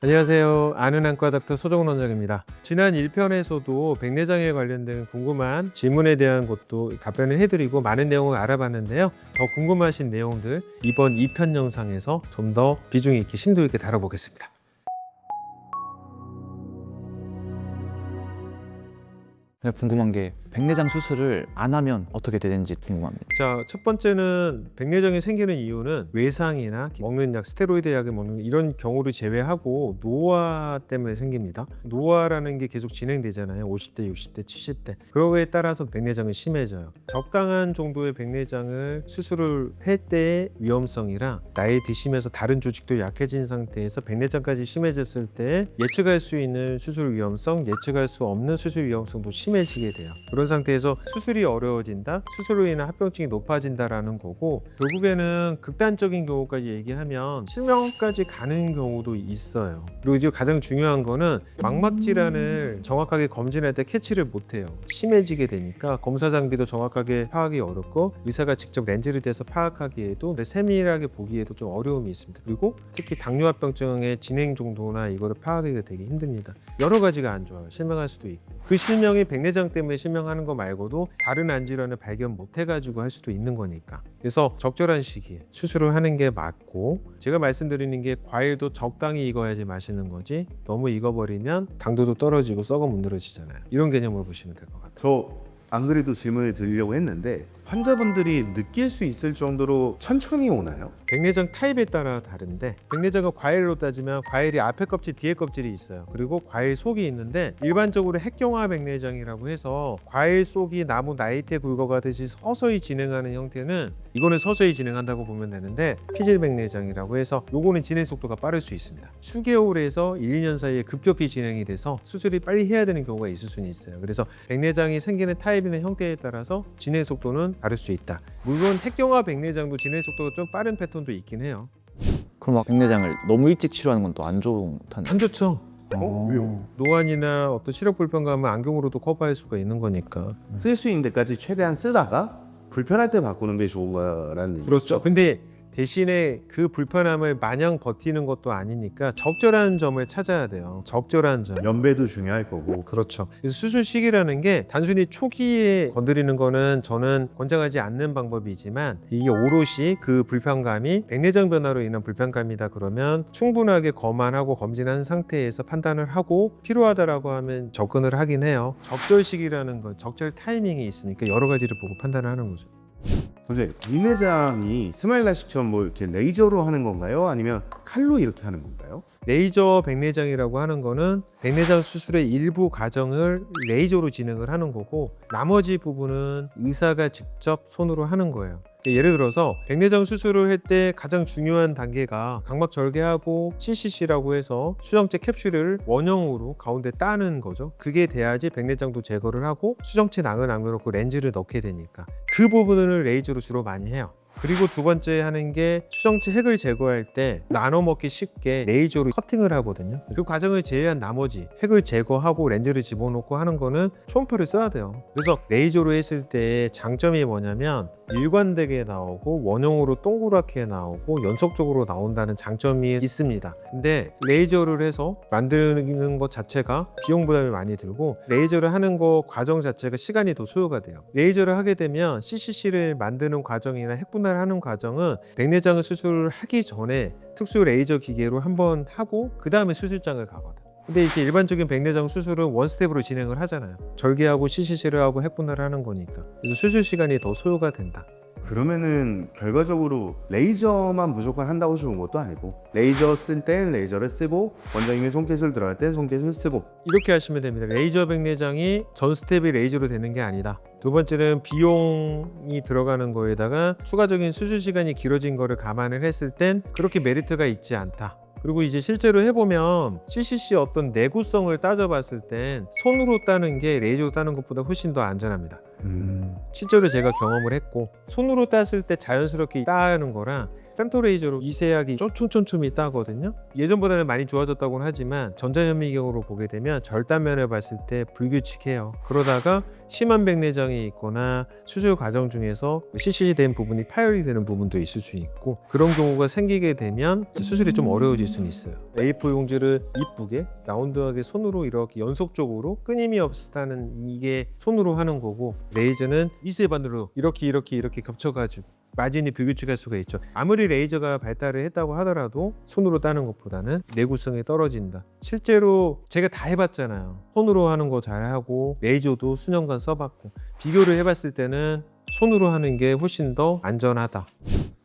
안녕하세요. 아는 안과 닥터 소정원 원장입니다. 지난 1편에서도 백내장에 관련된 궁금한 질문에 대한 것도 답변을 해드리고 많은 내용을 알아봤는데요. 더 궁금하신 내용들 이번 2편 영상에서 좀 더 비중 있게 심도 있게 다뤄보겠습니다. 궁금한 게 백내장 수술을 안 하면 어떻게 되는지 궁금합니다. 자, 첫 번째는 백내장이 생기는 이유는 외상이나 먹는 약, 스테로이드 약을 먹는 이런 경우를 제외하고 노화 때문에 생깁니다. 노화라는 게 계속 진행되잖아요. 50대, 60대, 70대. 그거에 따라서 백내장은 심해져요. 적당한 정도의 백내장을 수술을 할 때의 위험성이랑 나이 드시면서 다른 조직도 약해진 상태에서 백내장까지 심해졌을 때 예측할 수 있는 수술 위험성, 예측할 수 없는 수술 위험성도 심해지게 돼요. 그런 상태에서 수술이 어려워진다, 수술로 인한 합병증이 높아진다라는 거고, 결국에는 극단적인 경우까지 얘기하면 실명까지 가는 경우도 있어요. 그리고 이제 가장 중요한 거는 망막 질환을 정확하게 검진할 때 캐치를 못해요. 심해지게 되니까 검사 장비도 정확하게 파악이 어렵고 의사가 직접 렌즈를 대서 파악하기에도 세밀하게 보기에도 좀 어려움이 있습니다. 그리고 특히 당뇨합병증의 진행 정도나 이거를 파악하기가 되게 힘듭니다. 여러 가지가 안 좋아요. 실명할 수도 있고, 그 실명이 백내장 때문에 실명하는 거 말고도 다른 안 질환을 발견 못 해가지고 할 수도 있는 거니까, 그래서 적절한 시기에 수술을 하는 게 맞고, 제가 말씀드리는 게 과일도 적당히 익어야지 맛있는 거지 너무 익어버리면 당도도 떨어지고 썩어 문드러지잖아요. 이런 개념으로 보시면 될 것 같아요. 저 안 그래도 질문을 드리려고 했는데 환자분들이 느낄 수 있을 정도로 천천히 오나요? 백내장 타입에 따라 다른데, 백내장은 과일로 따지면 과일이 앞에 껍질 뒤에 껍질이 있어요. 그리고 과일 속이 있는데, 일반적으로 핵경화 백내장이라고 해서 과일 속이 나무 나이테 굵어가듯이 서서히 진행하는 형태는, 이거는 서서히 진행한다고 보면 되는데, 피질 백내장이라고 해서 요거는 진행 속도가 빠를 수 있습니다. 수개월에서 1, 2년 사이에 급격히 진행이 돼서 수술이 빨리 해야 되는 경우가 있을 수는 있어요. 그래서 백내장이 생기는 타입이나 형태에 따라서 진행 속도는 다를 수 있다. 물론 핵경화 백내장도 진행 속도가 좀 빠른 패턴도 있긴 해요. 그럼 백내장을 너무 일찍 치료하는 건 또 안 좋다는. 안 좋죠. 왜요? 노안이나 어떤 시력 불편감은 안경으로도 커버할 수가 있는 거니까. 쓸 수 있는 데까지 최대한 쓰다가 불편할 때 바꾸는 게 좋은 거라는 그렇죠. 근데 대신에 그 불편함을 마냥 버티는 것도 아니니까 적절한 점을 찾아야 돼요. 적절한 점. 연배도 중요할 거고. 그렇죠. 그래서 수술 시기라는 게 단순히 초기에 건드리는 거는 저는 권장하지 않는 방법이지만, 이게 오롯이 그 불편감이 백내장 변화로 인한 불편감이다 그러면 충분하게 검안하고 검진한 상태에서 판단을 하고 필요하다라고 하면 접근을 하긴 해요. 적절 시기라는 건 적절 타이밍이 있으니까 여러 가지를 보고 판단을 하는 거죠. 선생님, 백내장이 스마일 라식처럼 뭐 이렇게 레이저로 하는 건가요? 아니면 칼로 이렇게 하는 건가요? 레이저 백내장이라고 하는 거는 백내장 수술의 일부 과정을 레이저로 진행을 하는 거고, 나머지 부분은 의사가 직접 손으로 하는 거예요. 예를 들어서 백내장 수술을 할 때 가장 중요한 단계가 각막 절개하고 CCC라고 해서 수정체 캡슐을 원형으로 가운데 따는 거죠. 그게 돼야지 백내장도 제거를 하고 수정체 낭을 남겨놓고 렌즈를 넣게 되니까 그 부분을 레이저로 주로 많이 해요. 그리고 두 번째 하는 게 수정체 핵을 제거할 때 나눠 먹기 쉽게 레이저로 커팅을 하거든요. 그 과정을 제외한 나머지 핵을 제거하고 렌즈를 집어넣고 하는 거는 초음파를 써야 돼요. 그래서 레이저로 했을 때 장점이 뭐냐면 일관되게 나오고 원형으로 동그랗게 나오고 연속적으로 나온다는 장점이 있습니다. 근데 레이저를 해서 만드는 것 자체가 비용 부담이 많이 들고, 레이저를 하는 거 과정 자체가 시간이 더 소요가 돼요. 레이저를 하게 되면 CCC를 만드는 과정이나 핵분할 하는 과정은 백내장을 수술을 하기 전에 특수 레이저 기계로 한번 하고 그 다음에 수술장을 가거든. 근데 이제 일반적인 백내장 수술은 원스텝으로 진행을 하잖아요. 절개하고 CCC를 하고 핵분할을 하는 거니까. 그래서 수술 시간이 더 소요가 된다. 그러면은 결과적으로 레이저만 무조건 한다고 좋은 것도 아니고, 레이저 쓸 땐 레이저를 쓰고 원장님이 손기술 들어갈 땐 손기술 쓰고. 이렇게 하시면 됩니다. 레이저 백내장이 전 스텝이 레이저로 되는 게 아니다. 두 번째는 비용이 들어가는 거에다가 추가적인 수술 시간이 길어진 거를 감안을 했을 땐 그렇게 메리트가 있지 않다. 그리고 이제 실제로 해보면 CCC 어떤 내구성을 따져봤을 땐 손으로 따는 게 레이저로 따는 것보다 훨씬 더 안전합니다. 실제로 제가 경험을 했고, 손으로 땄을 때 자연스럽게 따는 거랑 fem토 레이저로 미세하게 촘촘촘촘히 따거든요. 예전보다는 많이 좋아졌다고는 하지만 전자현미경으로 보게 되면 절단면을 봤을 때 불규칙해요. 그러다가 심한 백내장이 있거나 수술 과정 중에서 CCC 된 부분이 파열이 되는 부분도 있을 수 있고, 그런 경우가 생기게 되면 수술이 좀 어려워질 수는 있어요. A4 용지를 이쁘게 라운드하게 손으로 이렇게 연속적으로 끊임이 없다는 이게 손으로 하는 거고, 레이저는 미세반으로 이렇게 겹쳐가지고 마진이 불규칙할 수가 있죠. 아무리 레이저가 발달을 했다고 하더라도 손으로 따는 것보다는 내구성이 떨어진다. 실제로 제가 다 해봤잖아요. 손으로 하는 거 잘하고 레이저도 수년간 써봤고, 비교를 해봤을 때는 손으로 하는 게 훨씬 더 안전하다.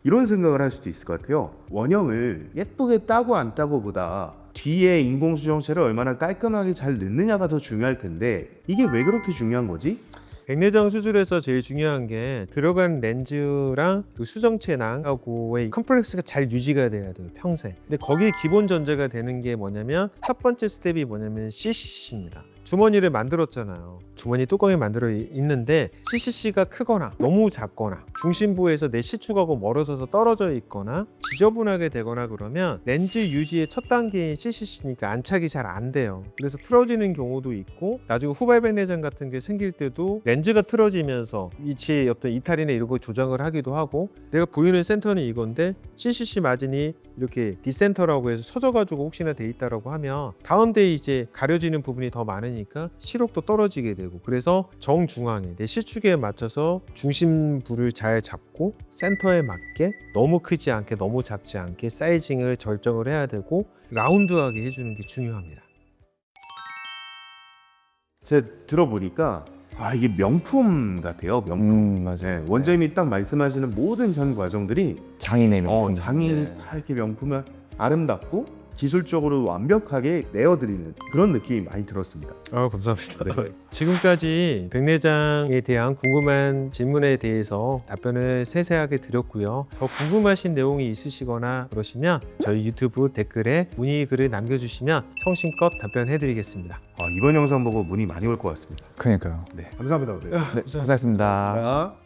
이런 생각을 할 수도 있을 것 같아요. 원형을 예쁘게 따고 안 따고보다 뒤에 인공수정체를 얼마나 깔끔하게 잘 넣느냐가 더 중요할 텐데, 이게 왜 그렇게 중요한 거지? 백내장 수술에서 제일 중요한 게 들어간 렌즈랑 그 수정체낭하고의 컴플렉스가 잘 유지가 돼야 돼요, 평생. 근데 거기에 기본 전제가 되는 게 뭐냐면, 첫 번째 스텝이 뭐냐면 CCC입니다. 주머니를 만들었잖아요. 주머니 뚜껑이 만들어 있는데 CCC가 크거나 너무 작거나 중심부에서 내 시축하고 멀어져서 떨어져 있거나 지저분하게 되거나 그러면 렌즈 유지의 첫 단계인 CCC니까 안착이 잘 안 돼요. 그래서 틀어지는 경우도 있고, 나중에 후발 백내장 같은 게 생길 때도 렌즈가 틀어지면서 이치의 어떤 이탈이나 이런 거 조정을 하기도 하고, 내가 보이는 센터는 이건데 CCC 마진이 이렇게 디센터라고 해서 서져가지고 혹시나 돼 있다라고 하면 가운데 이제 가려지는 부분이 더 많으니까 시력도 떨어지게 되고, 그래서 정중앙에 내 시축에 맞춰서 중심부를 잘 잡고 센터에 맞게 너무 크지 않게 너무 작지 않게 사이징을 결정을 해야 되고, 라운드하게 해주는 게 중요합니다. 제가 들어보니까 이게 명품 같아요. 명품. 맞아요. 네, 원장님이 딱 말씀하시는 모든 전 과정들이 장인의 명품. 장인이 네. 다 이렇게 명품을 아름답고 기술적으로 완벽하게 내어드리는 그런 느낌이 많이 들었습니다. 감사합니다. 지금까지 백내장에 대한 궁금한 질문에 대해서 답변을 세세하게 드렸고요. 더 궁금하신 내용이 있으시거나 그러시면 저희 유튜브 댓글에 문의 글을 남겨주시면 성심껏 답변해드리겠습니다. 이번 영상 보고 문의 많이 올 것 같습니다. 그러니까요. 네, 감사합니다. 선생님. 네, 고생하셨습니다. 자.